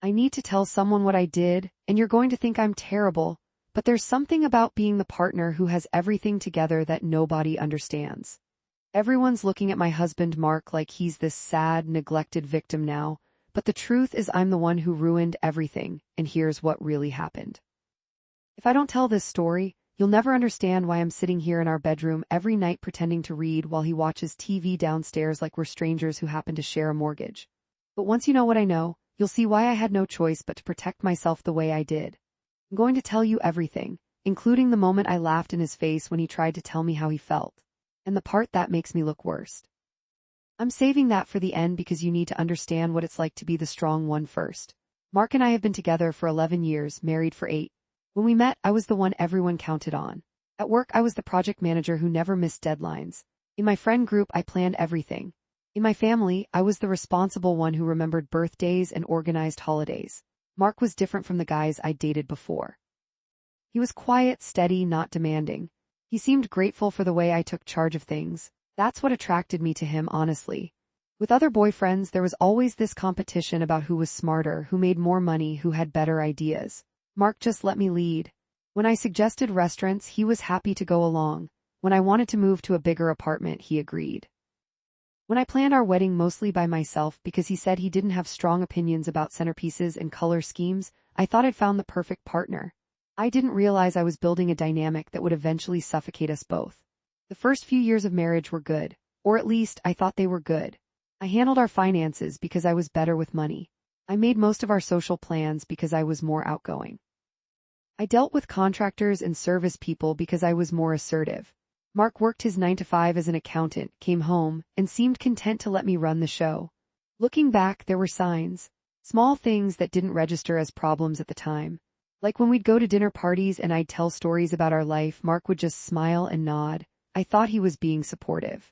I need to tell someone what I did, and you're going to think I'm terrible, but there's something about being the partner who has everything together that nobody understands. Everyone's looking at my husband Mark like he's this sad, neglected victim now, but the truth is I'm the one who ruined everything, and here's what really happened. If I don't tell this story, you'll never understand why I'm sitting here in our bedroom every night pretending to read while he watches TV downstairs like we're strangers who happen to share a mortgage. But once you know what I know, you'll see why I had no choice but to protect myself the way I did. I'm going to tell you everything, including the moment I laughed in his face when he tried to tell me how he felt, and the part that makes me look worst. I'm saving that for the end because you need to understand what it's like to be the strong one first. Mark and I have been together for 11 years, married for 8. When we met, I was the one everyone counted on. At work, I was the project manager who never missed deadlines. In my friend group, I planned everything. In my family, I was the responsible one who remembered birthdays and organized holidays. Mark was different from the guys I'd dated before. He was quiet, steady, not demanding. He seemed grateful for the way I took charge of things. That's what attracted me to him, honestly. With other boyfriends, there was always this competition about who was smarter, who made more money, who had better ideas. Mark just let me lead. When I suggested restaurants, he was happy to go along. When I wanted to move to a bigger apartment, he agreed. When I planned our wedding mostly by myself because he said he didn't have strong opinions about centerpieces and color schemes, I thought I'd found the perfect partner. I didn't realize I was building a dynamic that would eventually suffocate us both. The first few years of marriage were good, or at least I thought they were good. I handled our finances because I was better with money. I made most of our social plans because I was more outgoing. I dealt with contractors and service people because I was more assertive. Mark worked his 9 to 5 as an accountant, came home, and seemed content to let me run the show. Looking back, there were signs. Small things that didn't register as problems at the time. Like when we'd go to dinner parties and I'd tell stories about our life, Mark would just smile and nod. I thought he was being supportive.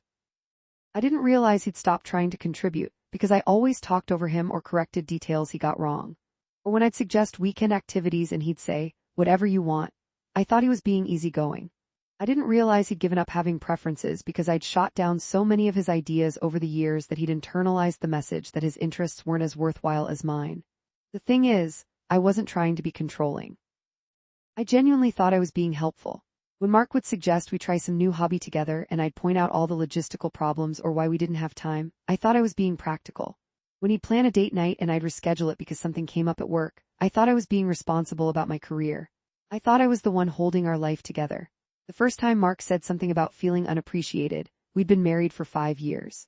I didn't realize he'd stopped trying to contribute, because I always talked over him or corrected details he got wrong. Or when I'd suggest weekend activities and he'd say, "Whatever you want." I thought he was being easygoing. I didn't realize he'd given up having preferences because I'd shot down so many of his ideas over the years that he'd internalized the message that his interests weren't as worthwhile as mine. The thing is, I wasn't trying to be controlling. I genuinely thought I was being helpful. When Mark would suggest we try some new hobby together and I'd point out all the logistical problems or why we didn't have time, I thought I was being practical. When he'd plan a date night and I'd reschedule it because something came up at work, I thought I was being responsible about my career. I thought I was the one holding our life together. The first time Mark said something about feeling unappreciated, we'd been married for 5 years.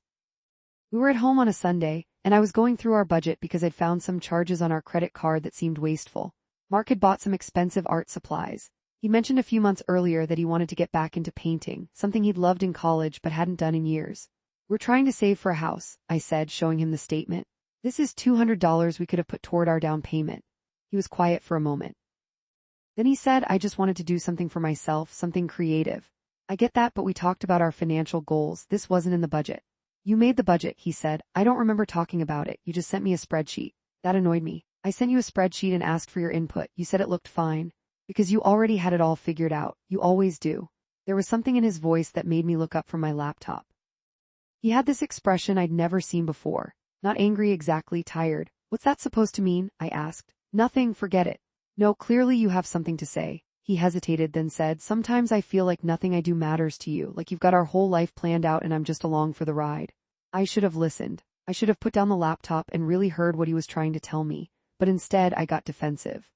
We were at home on a Sunday, and I was going through our budget because I'd found some charges on our credit card that seemed wasteful. Mark had bought some expensive art supplies. He mentioned a few months earlier that he wanted to get back into painting, something he'd loved in college but hadn't done in years. "We're trying to save for a house," I said, showing him the statement. "This is $200 we could have put toward our down payment." He was quiet for a moment. Then he said, "I just wanted to do something for myself, something creative." "I get that, but we talked about our financial goals. This wasn't in the budget." "You made the budget," he said. "I don't remember talking about it. You just sent me a spreadsheet." That annoyed me. "I sent you a spreadsheet and asked for your input. You said it looked fine." "Because you already had it all figured out. You always do." There was something in his voice that made me look up from my laptop. He had this expression I'd never seen before. Not angry exactly, tired. "What's that supposed to mean?" I asked. "Nothing, forget it." "No, clearly you have something to say." He hesitated, then said, "Sometimes I feel like nothing I do matters to you, like you've got our whole life planned out and I'm just along for the ride." I should have listened. I should have put down the laptop and really heard what he was trying to tell me, but instead I got defensive.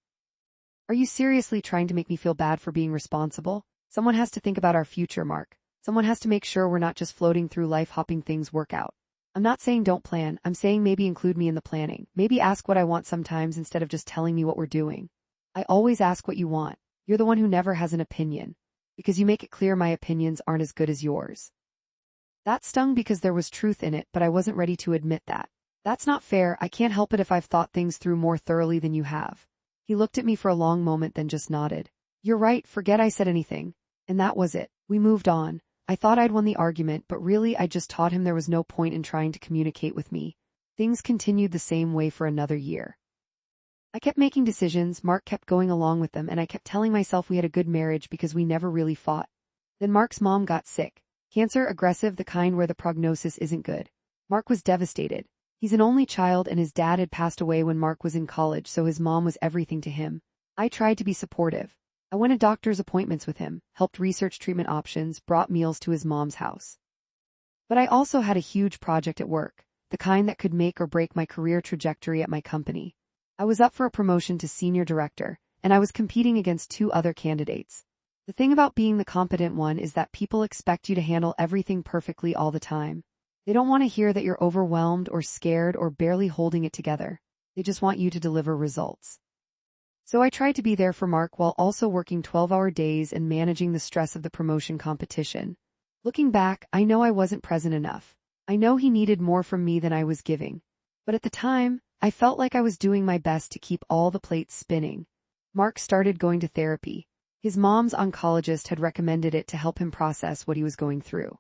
"Are you seriously trying to make me feel bad for being responsible? Someone has to think about our future, Mark. Someone has to make sure we're not just floating through life hoping things work out. I'm not saying don't plan, I'm saying maybe include me in the planning. Maybe ask what I want sometimes instead of just telling me what we're doing." "I always ask what you want. You're the one who never has an opinion. Because you make it clear my opinions aren't as good as yours." That stung because there was truth in it, but I wasn't ready to admit that. "That's not fair. I can't help it if I've thought things through more thoroughly than you have." He looked at me for a long moment, then just nodded. "You're right, forget I said anything." And that was it. We moved on. I thought I'd won the argument, but really I just taught him there was no point in trying to communicate with me. Things continued the same way for another year. I kept making decisions, Mark kept going along with them, and I kept telling myself we had a good marriage because we never really fought. Then Mark's mom got sick. Cancer, aggressive, the kind where the prognosis isn't good. Mark was devastated. He's an only child and his dad had passed away when Mark was in college, so his mom was everything to him. I tried to be supportive. I went to doctor's appointments with him, helped research treatment options, brought meals to his mom's house. But I also had a huge project at work, the kind that could make or break my career trajectory at my company. I was up for a promotion to senior director, and I was competing against 2 other candidates. The thing about being the competent one is that people expect you to handle everything perfectly all the time. They don't want to hear that you're overwhelmed or scared or barely holding it together. They just want you to deliver results. So I tried to be there for Mark while also working 12-hour days and managing the stress of the promotion competition. Looking back, I know I wasn't present enough. I know he needed more from me than I was giving. But at the time, I felt like I was doing my best to keep all the plates spinning. Mark started going to therapy. His mom's oncologist had recommended it to help him process what he was going through.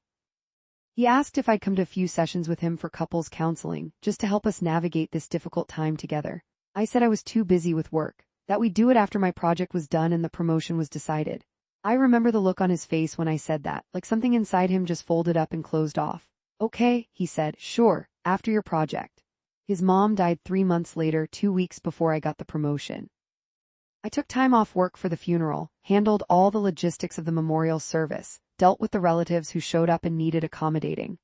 He asked if I'd come to a few sessions with him for couples counseling, just to help us navigate this difficult time together. I said I was too busy with work, that we'd do it after my project was done and the promotion was decided. I remember the look on his face when I said that, like something inside him just folded up and closed off. Okay, he said, sure, after your project. His mom died 3 months later, 2 weeks before I got the promotion. I took time off work for the funeral, handled all the logistics of the memorial service, dealt with the relatives who showed up and needed accommodating.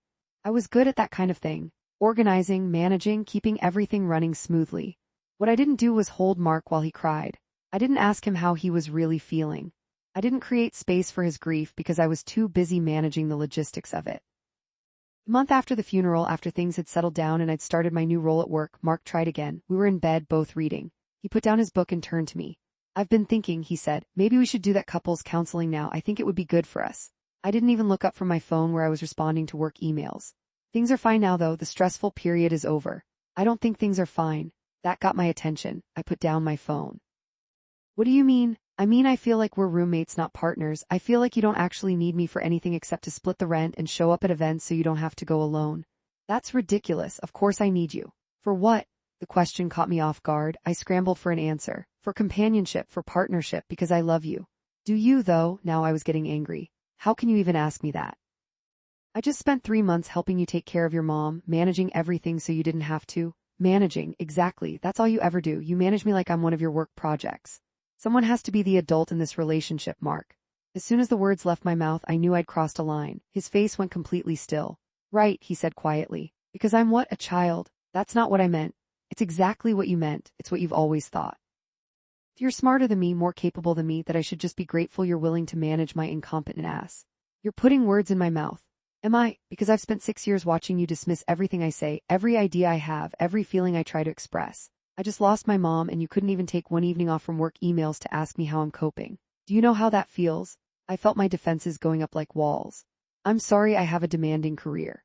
I was good at that kind of thing, organizing, managing, keeping everything running smoothly. What I didn't do was hold Mark while he cried. I didn't ask him how he was really feeling. I didn't create space for his grief because I was too busy managing the logistics of it. A month after the funeral, after things had settled down and I'd started my new role at work, Mark tried again. We were in bed, both reading. He put down his book and turned to me. I've been thinking, he said, maybe we should do that couples counseling now. I think it would be good for us. I didn't even look up from my phone where I was responding to work emails. Things are fine now, though. The stressful period is over. I don't think things are fine. That got my attention. I put down my phone. What do you mean? I feel like we're roommates, not partners. I feel like you don't actually need me for anything except to split the rent and show up at events so you don't have to go alone. That's ridiculous. Of course I need you. For what? The question caught me off guard. I scrambled for an answer. For companionship, for partnership, because I love you. Do you, though? Now I was getting angry. How can you even ask me that? I just spent 3 months helping you take care of your mom, managing everything so you didn't have to. Managing, exactly. That's all you ever do. You manage me like I'm one of your work projects. Someone has to be the adult in this relationship, Mark. As soon as the words left my mouth, I knew I'd crossed a line. His face went completely still. Right, he said quietly. Because I'm what? A child? That's not what I meant. It's exactly what you meant. It's what you've always thought. You're smarter than me, more capable than me, that I should just be grateful you're willing to manage my incompetent ass. You're putting words in my mouth. Am I? Because I've spent 6 years watching you dismiss everything I say, every idea I have, every feeling I try to express. I just lost my mom and you couldn't even take one evening off from work emails to ask me how I'm coping. Do you know how that feels? I felt my defenses going up like walls. I'm sorry I have a demanding career.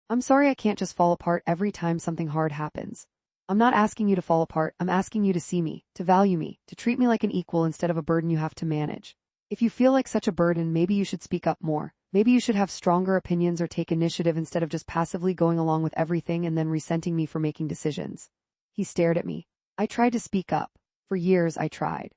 I'm sorry I can't just fall apart every time something hard happens. I'm not asking you to fall apart, I'm asking you to see me, to value me, to treat me like an equal instead of a burden you have to manage. If you feel like such a burden, maybe you should speak up more. Maybe you should have stronger opinions or take initiative instead of just passively going along with everything and then resenting me for making decisions. He stared at me. I tried to speak up. For years I tried.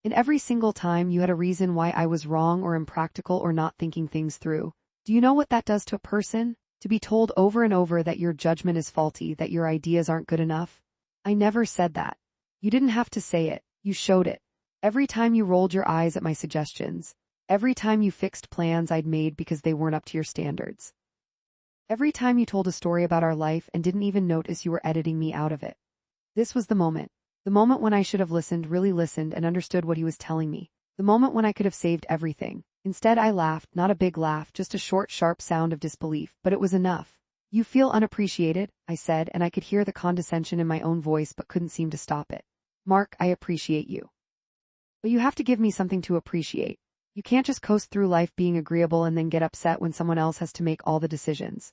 And every single time you had a reason why I was wrong or impractical or not thinking things through. Do you know what that does to a person? To be told over and over that your judgment is faulty, that your ideas aren't good enough? I never said that. You didn't have to say it. You showed it. Every time you rolled your eyes at my suggestions. Every time you fixed plans I'd made because they weren't up to your standards. Every time you told a story about our life and didn't even notice you were editing me out of it. This was the moment when I should have listened, really listened, and understood what he was telling me. The moment when I could have saved everything. Instead I laughed, not a big laugh, just a short, sharp sound of disbelief, but it was enough. You feel unappreciated, I said, and I could hear the condescension in my own voice but couldn't seem to stop it. Mark, I appreciate you. But you have to give me something to appreciate. You can't just coast through life being agreeable and then get upset when someone else has to make all the decisions.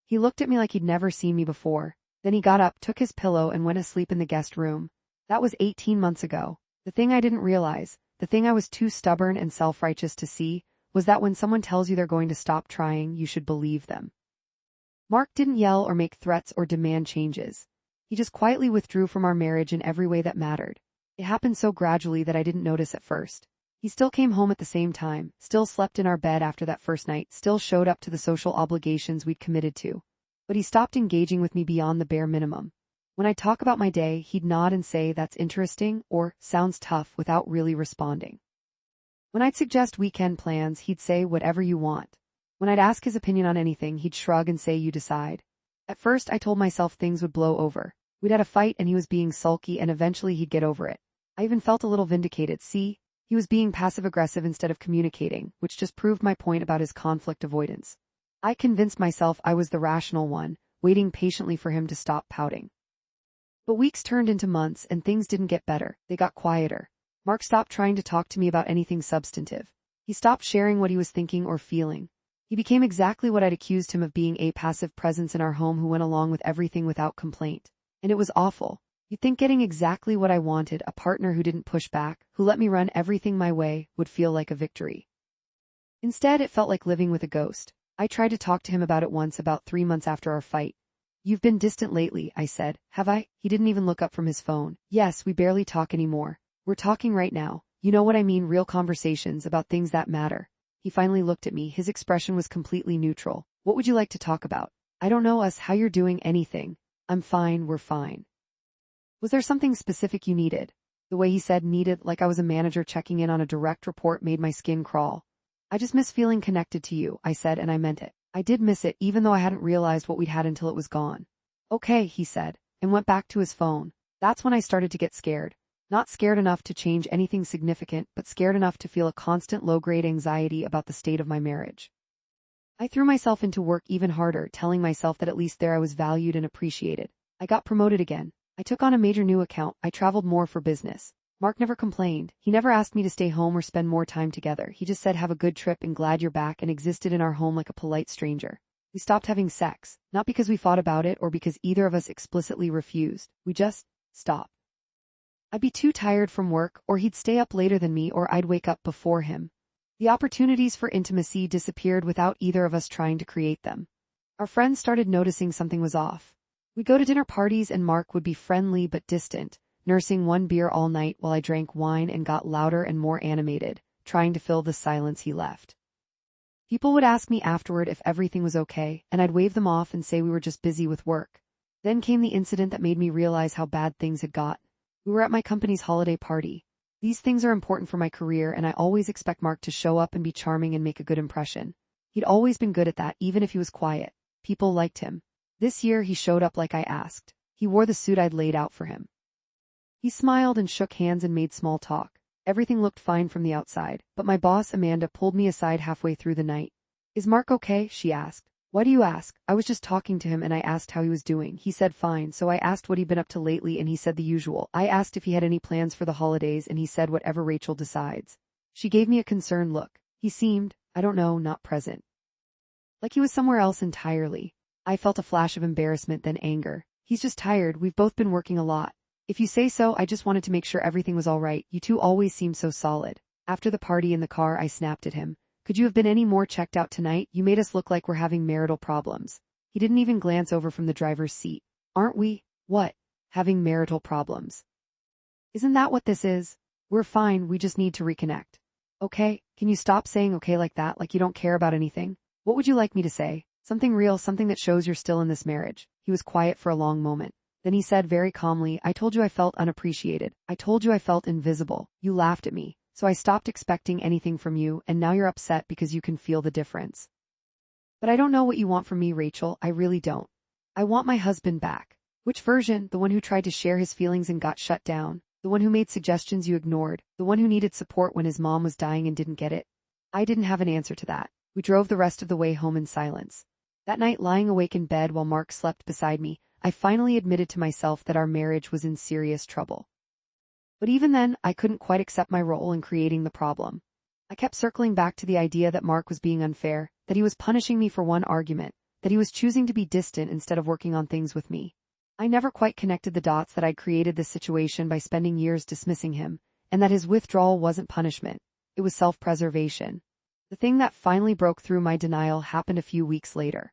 He looked at me like he'd never seen me before. Then he got up, took his pillow, and went asleep in the guest room. That was 18 months ago. The thing I didn't realize, the thing I was too stubborn and self-righteous to see, was that when someone tells you they're going to stop trying, you should believe them. Mark didn't yell or make threats or demand changes. He just quietly withdrew from our marriage in every way that mattered. It happened so gradually that I didn't notice at first. He still came home at the same time, still slept in our bed after that first night, still showed up to the social obligations we'd committed to. but he stopped engaging with me beyond the bare minimum. When I'd talk about my day, he'd nod and say, "That's interesting," or "Sounds tough," without really responding. When I'd suggest weekend plans, he'd say, "Whatever you want." When I'd ask his opinion on anything, he'd shrug and say, "You decide." At first, I told myself things would blow over. We'd had a fight and he was being sulky, and eventually he'd get over it. I even felt a little vindicated. See, he was being passive-aggressive instead of communicating, which just proved my point about his conflict avoidance. I convinced myself I was the rational one, waiting patiently for him to stop pouting. But weeks turned into months and things didn't get better. They got quieter. Mark stopped trying to talk to me about anything substantive. He stopped sharing what he was thinking or feeling. He became exactly what I'd accused him of being, a passive presence in our home who went along with everything without complaint. And it was awful. You'd think getting exactly what I wanted, a partner who didn't push back, who let me run everything my way, would feel like a victory. Instead, it felt like living with a ghost. I tried to talk to him about it once, about 3 months after our fight. "You've been distant lately," I said. "Have I?" He didn't even look up from his phone. "Yes, we barely talk anymore. We're talking right now. You know what I mean, real conversations about things that matter." He finally looked at me. His expression was completely neutral. "What would you like to talk about?" "I don't know us, how you're doing, anything." "I'm fine, we're fine." "Was there something specific you needed?" The way he said needed, like I was a manager checking in on a direct report, made my skin crawl. "I just miss feeling connected to you," I said, and I meant it. I did miss it, even though I hadn't realized what we'd had until it was gone. "Okay," he said, and went back to his phone. That's when I started to get scared. Not scared enough to change anything significant, but scared enough to feel a constant low-grade anxiety about the state of my marriage. I threw myself into work even harder, telling myself that at least there I was valued and appreciated. I got promoted again. I took on a major new account. I traveled more for business. Mark never complained. He never asked me to stay home or spend more time together. He just said, "Have a good trip and glad you're back," and existed in our home like a polite stranger. We stopped having sex, not because we fought about it or because either of us explicitly refused. We just stopped. I'd be too tired from work, or he'd stay up later than me, or I'd wake up before him. The opportunities for intimacy disappeared without either of us trying to create them. Our friends started noticing something was off. We'd go to dinner parties and Mark would be friendly but distant, nursing one beer all night while I drank wine and got louder and more animated, trying to fill the silence he left. People would ask me afterward if everything was okay, and I'd wave them off and say we were just busy with work. Then came the incident that made me realize how bad things had got. We were at my company's holiday party. These things are important for my career, and I always expect Mark to show up and be charming and make a good impression. He'd always been good at that, even if he was quiet. People liked him. This year he showed up like I asked. He wore the suit I'd laid out for him. He smiled and shook hands and made small talk. Everything looked fine from the outside, but my boss Amanda pulled me aside halfway through the night. "Is Mark okay?" she asked. "Why do you ask?" "I was just talking to him and I asked how he was doing. He said fine, so I asked what he'd been up to lately and he said the usual. I asked if he had any plans for the holidays and he said whatever Rachel decides." She gave me a concerned look. He seemed, I don't know, not present. Like he was somewhere else entirely. I felt a flash of embarrassment, then anger. "He's just tired, we've both been working a lot." "If you say so, I just wanted to make sure everything was all right. You two always seemed so solid." After the party in the car, I snapped at him. "Could you have been any more checked out tonight? You made us look like we're having marital problems." He didn't even glance over from the driver's seat. "Aren't we?" "What? Having marital problems? Isn't that what this is?" "We're fine, we just need to reconnect." "Okay, can you stop saying okay like that, like you don't care about anything?" "What would you like me to say? Something real, something that shows you're still in this marriage." He was quiet for a long moment. Then he said very calmly, "I told you I felt unappreciated. I told you I felt invisible. You laughed at me. So I stopped expecting anything from you, and now you're upset because you can feel the difference. But I don't know what you want from me, Rachel. I really don't. I want my husband back." "Which version? The one who tried to share his feelings and got shut down? The one who made suggestions you ignored? The one who needed support when his mom was dying and didn't get it?" I didn't have an answer to that. We drove the rest of the way home in silence. That night, lying awake in bed while Mark slept beside me, I finally admitted to myself that our marriage was in serious trouble. But even then, I couldn't quite accept my role in creating the problem. I kept circling back to the idea that Mark was being unfair, that he was punishing me for one argument, that he was choosing to be distant instead of working on things with me. I never quite connected the dots that I'd created this situation by spending years dismissing him, and that his withdrawal wasn't punishment. It was self-preservation. The thing that finally broke through my denial happened a few weeks later.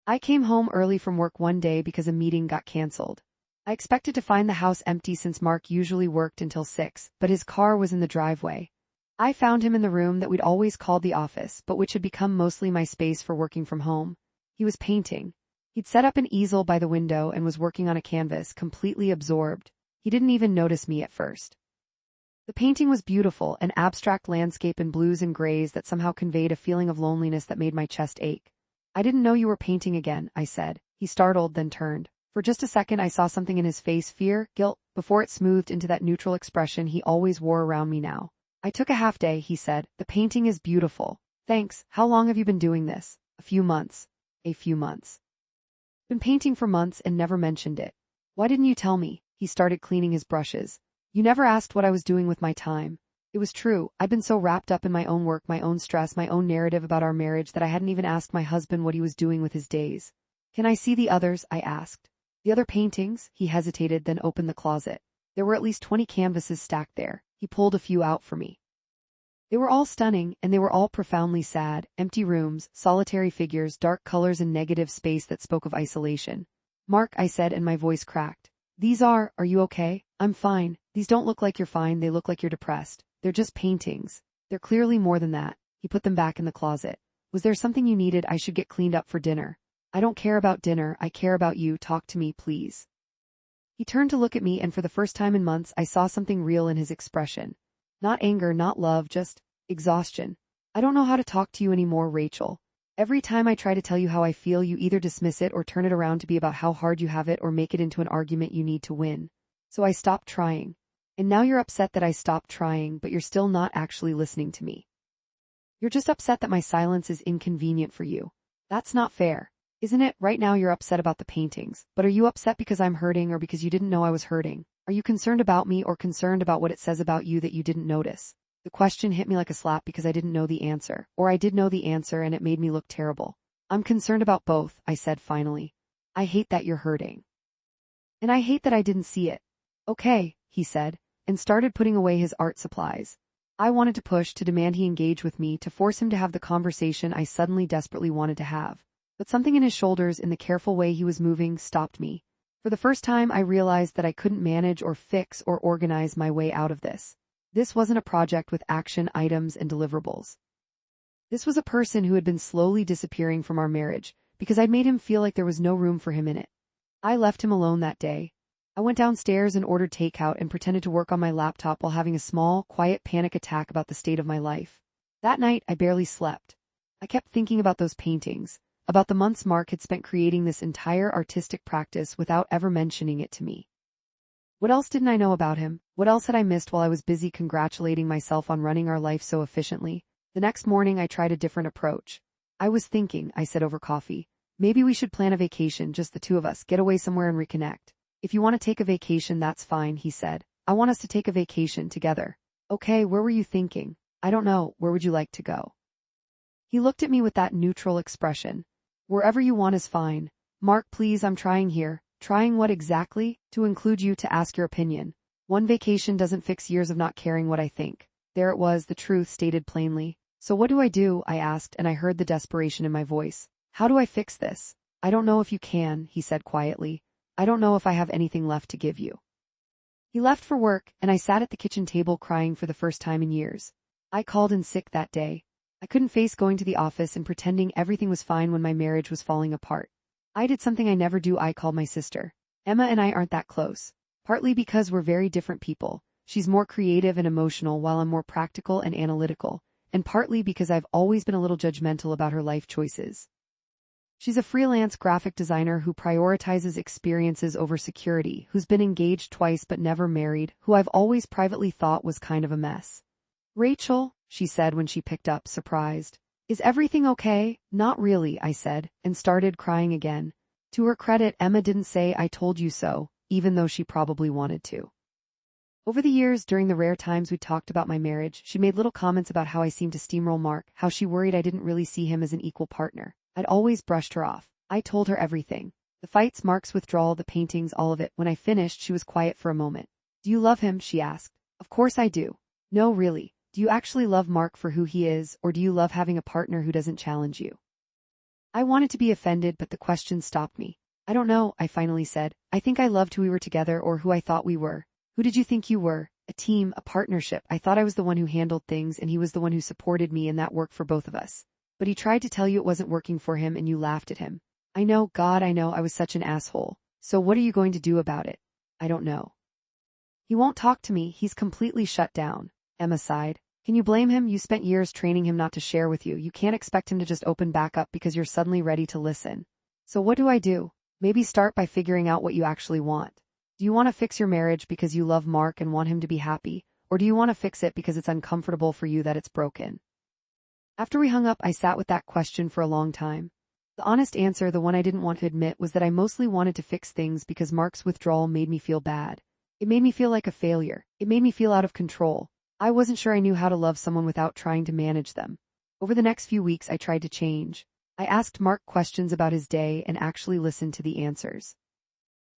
I came home early from work one day because a meeting got canceled. I expected to find the house empty since Mark usually worked until 6, but his car was in the driveway. I found him in the room that we'd always called the office, but which had become mostly my space for working from home. He was painting. He'd set up an easel by the window and was working on a canvas, completely absorbed. He didn't even notice me at first. The painting was beautiful, an abstract landscape in blues and grays that somehow conveyed a feeling of loneliness that made my chest ache. I didn't know you were painting again, I said. He startled, then turned. For just a second I saw something in his face, fear, guilt, before it smoothed into that neutral expression he always wore around me now. I took a half day, he said. The painting is beautiful. Thanks. How long have you been doing this? A few months. A few months. Been painting for months and never mentioned it. Why didn't you tell me? He started cleaning his brushes. You never asked what I was doing with my time. It was true. I'd been so wrapped up in my own work, my own stress, my own narrative about our marriage that I hadn't even asked my husband what he was doing with his days. Can I see the others? I asked. The other paintings? He hesitated, then opened the closet. There were at least 20 canvases stacked there. He pulled a few out for me. They were all stunning, and they were all profoundly sad. Empty rooms, solitary figures, dark colors and negative space that spoke of isolation. Mark, I said, and my voice cracked. Are you okay? I'm fine. These don't look like you're fine, they look like you're depressed. They're just paintings. They're clearly more than that. He put them back in the closet. Was there something you needed? I should get cleaned up for dinner. I don't care about dinner, I care about you. Talk to me, please. He turned to look at me, and for the first time in months I saw something real in his expression. Not anger, not love, just exhaustion. I don't know how to talk to you anymore, Rachel. Every time I try to tell you how I feel, you either dismiss it or turn it around to be about how hard you have it or make it into an argument you need to win. So I stopped trying. And now you're upset that I stopped trying, but you're still not actually listening to me. You're just upset that my silence is inconvenient for you. That's not fair. Isn't it? Right now you're upset about the paintings, but are you upset because I'm hurting or because you didn't know I was hurting? Are you concerned about me or concerned about what it says about you that you didn't notice? The question hit me like a slap because I didn't know the answer, or I did know the answer and it made me look terrible. I'm concerned about both, I said finally. I hate that you're hurting. And I hate that I didn't see it. Okay, he said, and started putting away his art supplies. I wanted to push, to demand he engage with me, to force him to have the conversation I suddenly desperately wanted to have. But something in his shoulders, in the careful way he was moving, stopped me. For the first time I realized that I couldn't manage or fix or organize my way out of this. This wasn't a project with action items and deliverables. This was a person who had been slowly disappearing from our marriage because I'd made him feel like there was no room for him in it. I left him alone that day. I went downstairs and ordered takeout and pretended to work on my laptop while having a small, quiet panic attack about the state of my life. That night I barely slept. I kept thinking about those paintings, about the months Mark had spent creating this entire artistic practice without ever mentioning it to me. What else didn't I know about him? What else had I missed while I was busy congratulating myself on running our life so efficiently? The next morning I tried a different approach. I was thinking, I said over coffee, maybe we should plan a vacation, just the two of us, get away somewhere and reconnect. If you want to take a vacation, that's fine, he said. I want us to take a vacation together. Okay, where were you thinking? I don't know, where would you like to go? He looked at me with that neutral expression. Wherever you want is fine. Mark, please, I'm trying here. Trying what exactly? To include you, to ask your opinion. One vacation doesn't fix years of not caring what I think. There it was, the truth stated plainly. So what do? I asked, and I heard the desperation in my voice. How do I fix this? I don't know if you can, he said quietly. I don't know if I have anything left to give you. He left for work, and I sat at the kitchen table crying for the first time in years. I called in sick that day. I couldn't face going to the office and pretending everything was fine when my marriage was falling apart. I did something I never do. I called my sister. Emma and I aren't that close. Partly because we're very different people. She's more creative and emotional while I'm more practical and analytical, and partly because I've always been a little judgmental about her life choices. She's a freelance graphic designer who prioritizes experiences over security, who's been engaged twice but never married, who I've always privately thought was kind of a mess. Rachel, she said when she picked up, surprised. Is everything okay? Not really, I said, and started crying again. To her credit, Emma didn't say I told you so, even though she probably wanted to. Over the years, during the rare times we talked about my marriage, she made little comments about how I seemed to steamroll Mark, how she worried I didn't really see him as an equal partner. I'd always brushed her off. I told her everything. The fights, Mark's withdrawal, the paintings, all of it. When I finished, she was quiet for a moment. Do you love him? She asked. Of course I do. No, really. Do you actually love Mark for who he is, or do you love having a partner who doesn't challenge you? I wanted to be offended, but the question stopped me. I don't know, I finally said. I think I loved who we were together, or who I thought we were. Who did you think you were? A team, a partnership. I thought I was the one who handled things, and he was the one who supported me, and that worked for both of us. But he tried to tell you it wasn't working for him, and you laughed at him. I know, God, I know I was such an asshole. So what are you going to do about it? I don't know. He won't talk to me, he's completely shut down. Emma sighed. Can you blame him? You spent years training him not to share with you. You can't expect him to just open back up because you're suddenly ready to listen. So what do I do? Maybe start by figuring out what you actually want. Do you want to fix your marriage because you love Mark and want him to be happy? Or do you want to fix it because it's uncomfortable for you that it's broken? After we hung up, I sat with that question for a long time. The honest answer, the one I didn't want to admit, was that I mostly wanted to fix things because Mark's withdrawal made me feel bad. It made me feel like a failure. It made me feel out of control. I wasn't sure I knew how to love someone without trying to manage them. Over the next few weeks, I tried to change. I asked Mark questions about his day and actually listened to the answers.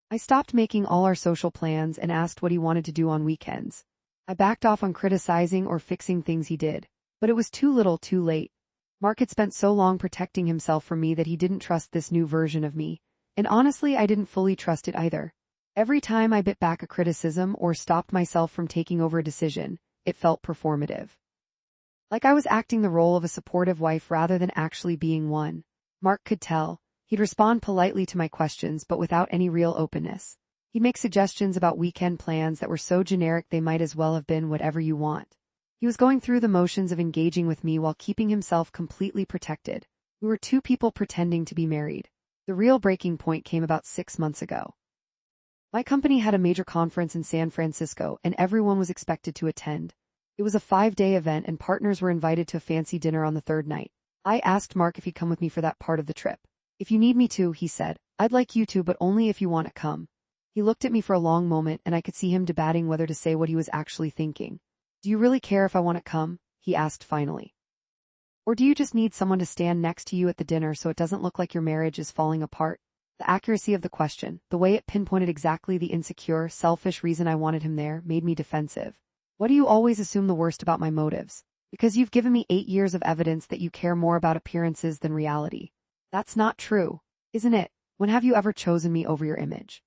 I stopped making all our social plans and asked what he wanted to do on weekends. I backed off on criticizing or fixing things he did. But it was too little, too late. Mark had spent so long protecting himself from me that he didn't trust this new version of me. And honestly, I didn't fully trust it either. Every time I bit back a criticism or stopped myself from taking over a decision, it felt performative. Like I was acting the role of a supportive wife rather than actually being one. Mark could tell. He'd respond politely to my questions but without any real openness. He'd make suggestions about weekend plans that were so generic they might as well have been whatever you want. He was going through the motions of engaging with me while keeping himself completely protected. We were two people pretending to be married. The real breaking point came about 6 months ago. My company had a major conference in San Francisco and everyone was expected to attend. It was a 5-day event and partners were invited to a fancy dinner on the third night. I asked Mark if he'd come with me for that part of the trip. If you need me to, he said. I'd like you to, but only if you want to come. He looked at me for a long moment and I could see him debating whether to say what he was actually thinking. Do you really care if I want to come? He asked finally. Or do you just need someone to stand next to you at the dinner so it doesn't look like your marriage is falling apart? The accuracy of the question, the way it pinpointed exactly the insecure, selfish reason I wanted him there, made me defensive. Why do you always assume the worst about my motives? Because you've given me 8 years of evidence that you care more about appearances than reality. That's not true, isn't it? When have you ever chosen me over your image?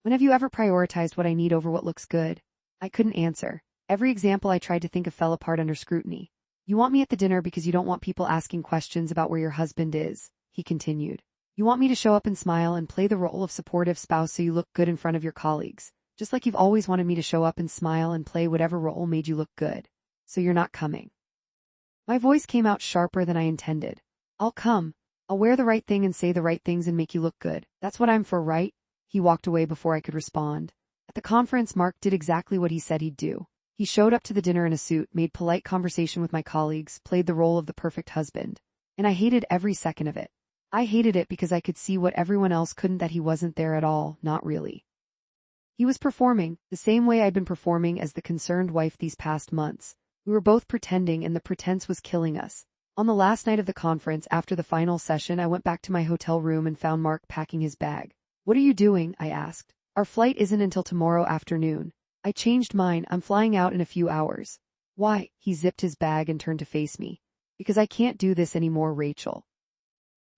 When have you ever prioritized what I need over what looks good? I couldn't answer. Every example I tried to think of fell apart under scrutiny. You want me at the dinner because you don't want people asking questions about where your husband is, he continued. You want me to show up and smile and play the role of supportive spouse so you look good in front of your colleagues, just like you've always wanted me to show up and smile and play whatever role made you look good. So you're not coming. My voice came out sharper than I intended. I'll come. I'll wear the right thing and say the right things and make you look good. That's what I'm for, right? He walked away before I could respond. At the conference, Mark did exactly what he said he'd do. He showed up to the dinner in a suit, made polite conversation with my colleagues, played the role of the perfect husband. And I hated every second of it. I hated it because I could see what everyone else couldn't, that he wasn't there at all, not really. He was performing, the same way I'd been performing as the concerned wife these past months. We were both pretending and the pretense was killing us. On the last night of the conference, after the final session, I went back to my hotel room and found Mark packing his bag. What are you doing? I asked. Our flight isn't until tomorrow afternoon. I changed mine, I'm flying out in a few hours. Why? He zipped his bag and turned to face me. Because I can't do this anymore, Rachel.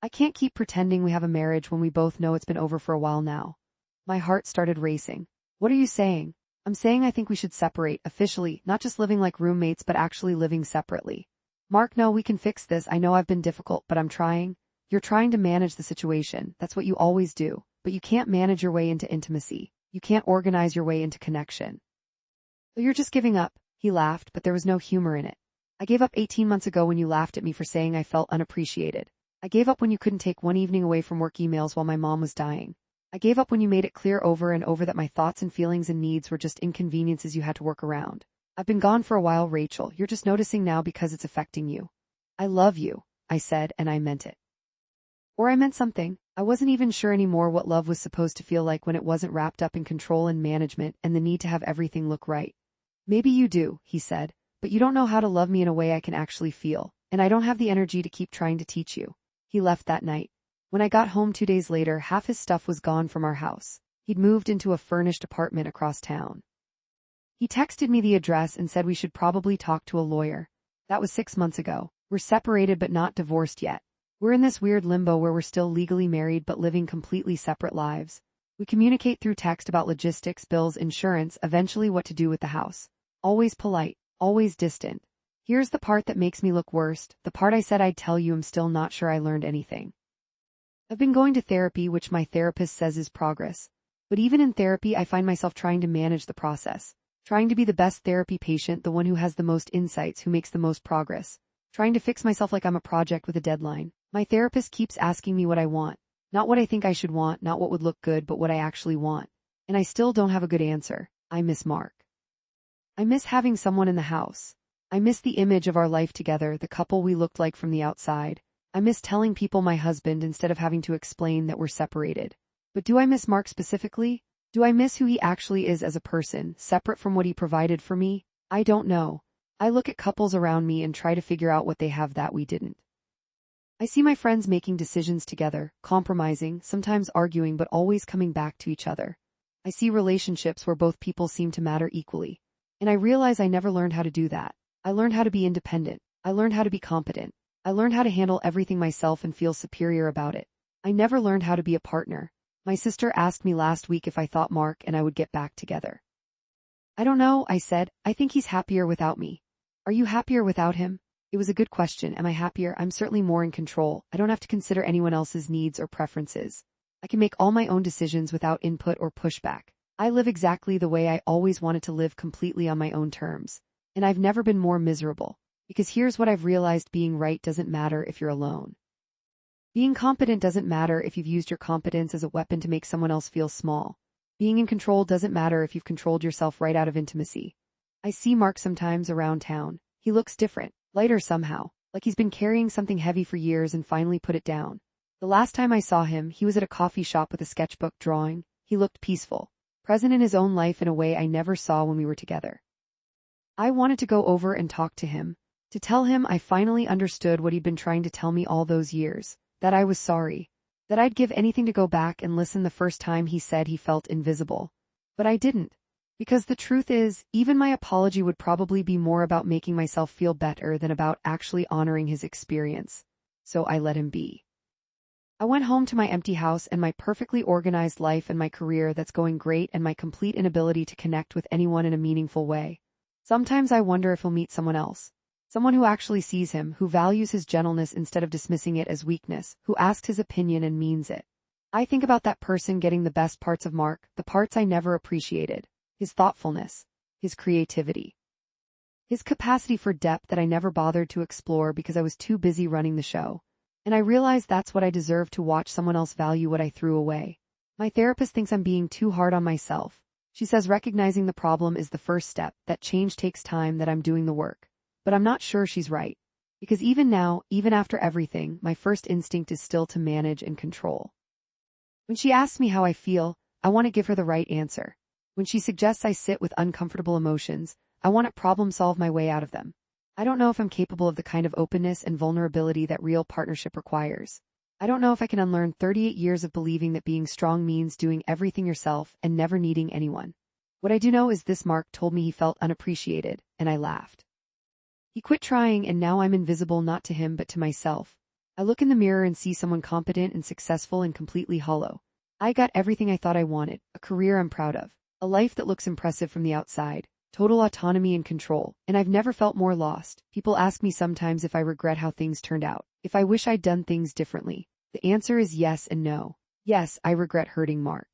I can't keep pretending we have a marriage when we both know it's been over for a while now. My heart started racing. What are you saying? I'm saying I think we should separate, officially, not just living like roommates but actually living separately. Mark, no, we can fix this. I know I've been difficult, but I'm trying. You're trying to manage the situation. That's what you always do. But you can't manage your way into intimacy. You can't organize your way into connection. So you're just giving up. He laughed, but there was no humor in it. I gave up 18 months ago when you laughed at me for saying I felt unappreciated. I gave up when you couldn't take one evening away from work emails while my mom was dying. I gave up when you made it clear over and over that my thoughts and feelings and needs were just inconveniences you had to work around. I've been gone for a while, Rachel. You're just noticing now because it's affecting you. I love you, I said, and I meant it. Or I meant something. I wasn't even sure anymore what love was supposed to feel like when it wasn't wrapped up in control and management and the need to have everything look right. Maybe you do, he said, but you don't know how to love me in a way I can actually feel, and I don't have the energy to keep trying to teach you. He left that night. When I got home 2 days later, half his stuff was gone from our house. He'd moved into a furnished apartment across town. He texted me the address and said we should probably talk to a lawyer. That was 6 months ago. We're separated but not divorced yet. We're in this weird limbo where we're still legally married but living completely separate lives. We communicate through text about logistics, bills, insurance, eventually what to do with the house. Always polite, always distant. Here's the part that makes me look worst, the part I said I'd tell you. I'm still not sure I learned anything. I've been going to therapy, which my therapist says is progress. But even in therapy, I find myself trying to manage the process. Trying to be the best therapy patient, the one who has the most insights, who makes the most progress. Trying to fix myself like I'm a project with a deadline. My therapist keeps asking me what I want. Not what I think I should want, not what would look good, but what I actually want. And I still don't have a good answer. I miss Mark. I miss having someone in the house. I miss the image of our life together, the couple we looked like from the outside. I miss telling people my husband instead of having to explain that we're separated. But do I miss Mark specifically? Do I miss who he actually is as a person, separate from what he provided for me? I don't know. I look at couples around me and try to figure out what they have that we didn't. I see my friends making decisions together, compromising, sometimes arguing, but always coming back to each other. I see relationships where both people seem to matter equally. And I realize I never learned how to do that. I learned how to be independent. I learned how to be competent. I learned how to handle everything myself and feel superior about it. I never learned how to be a partner. My sister asked me last week if I thought Mark and I would get back together. I don't know, I said. I think he's happier without me. Are you happier without him? It was a good question. Am I happier? I'm certainly more in control. I don't have to consider anyone else's needs or preferences. I can make all my own decisions without input or pushback. I live exactly the way I always wanted to live, completely on my own terms. And I've never been more miserable. Because here's what I've realized: being right doesn't matter if you're alone. Being competent doesn't matter if you've used your competence as a weapon to make someone else feel small. Being in control doesn't matter if you've controlled yourself right out of intimacy. I see Mark sometimes around town. He looks different, lighter somehow, like he's been carrying something heavy for years and finally put it down. The last time I saw him, he was at a coffee shop with a sketchbook drawing. He looked peaceful, present in his own life in a way I never saw when we were together. I wanted to go over and talk to him, to tell him I finally understood what he'd been trying to tell me all those years, that I was sorry, that I'd give anything to go back and listen the first time he said he felt invisible. But I didn't. Because the truth is, even my apology would probably be more about making myself feel better than about actually honoring his experience. So I let him be. I went home to my empty house and my perfectly organized life and my career that's going great and my complete inability to connect with anyone in a meaningful way. Sometimes I wonder if he'll meet someone else. Someone who actually sees him, who values his gentleness instead of dismissing it as weakness, who asks his opinion and means it. I think about that person getting the best parts of Mark, the parts I never appreciated. His thoughtfulness, his creativity, his capacity for depth that I never bothered to explore because I was too busy running the show. And I realize that's what I deserve, to watch someone else value what I threw away. My therapist thinks I'm being too hard on myself. She says recognizing the problem is the first step, that change takes time, that I'm doing the work. But I'm not sure she's right. Because even now, even after everything, my first instinct is still to manage and control. When she asks me how I feel, I want to give her the right answer. When she suggests I sit with uncomfortable emotions, I want to problem-solve my way out of them. I don't know if I'm capable of the kind of openness and vulnerability that real partnership requires. I don't know if I can unlearn 38 years of believing that being strong means doing everything yourself and never needing anyone. What I do know is this: Mark told me he felt unappreciated, and I laughed. He quit trying, and now I'm invisible, not to him but to myself. I look in the mirror and see someone competent and successful and completely hollow. I got everything I thought I wanted, a career I'm proud of, a life that looks impressive from the outside, total autonomy and control, and I've never felt more lost. People ask me sometimes if I regret how things turned out, if I wish I'd done things differently. The answer is yes and no. Yes, I regret hurting Mark.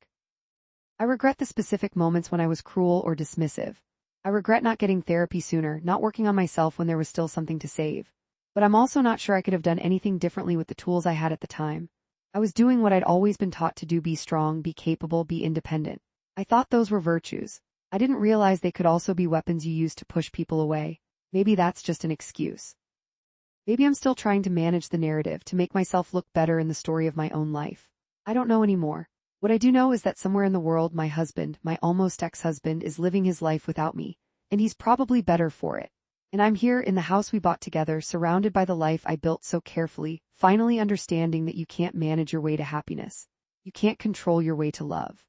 I regret the specific moments when I was cruel or dismissive. I regret not getting therapy sooner, not working on myself when there was still something to save. But I'm also not sure I could have done anything differently with the tools I had at the time. I was doing what I'd always been taught to do: be strong, be capable, be independent. I thought those were virtues. I didn't realize they could also be weapons you use to push people away. Maybe that's just an excuse. Maybe I'm still trying to manage the narrative, to make myself look better in the story of my own life. I don't know anymore. What I do know is that somewhere in the world my husband, my almost ex-husband, is living his life without me, and he's probably better for it. And I'm here in the house we bought together, surrounded by the life I built so carefully, finally understanding that you can't manage your way to happiness. You can't control your way to love.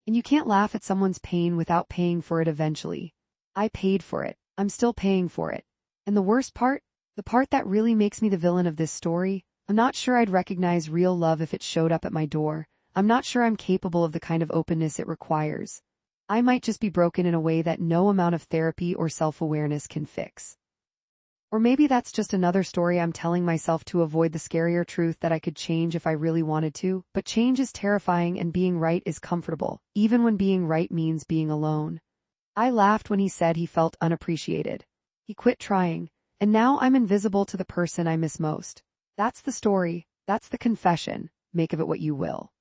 And you can't laugh at someone's pain without paying for it eventually. I paid for it. I'm still paying for it. And the worst part? The part that really makes me the villain of this story? I'm not sure I'd recognize real love if it showed up at my door. I'm not sure I'm capable of the kind of openness it requires. I might just be broken in a way that no amount of therapy or self-awareness can fix. Or maybe that's just another story I'm telling myself to avoid the scarier truth that I could change if I really wanted to. But change is terrifying and being right is comfortable, even when being right means being alone. I laughed when he said he felt unappreciated. He quit trying, and now I'm invisible to the person I miss most. That's the story. That's the confession. Make of it what you will.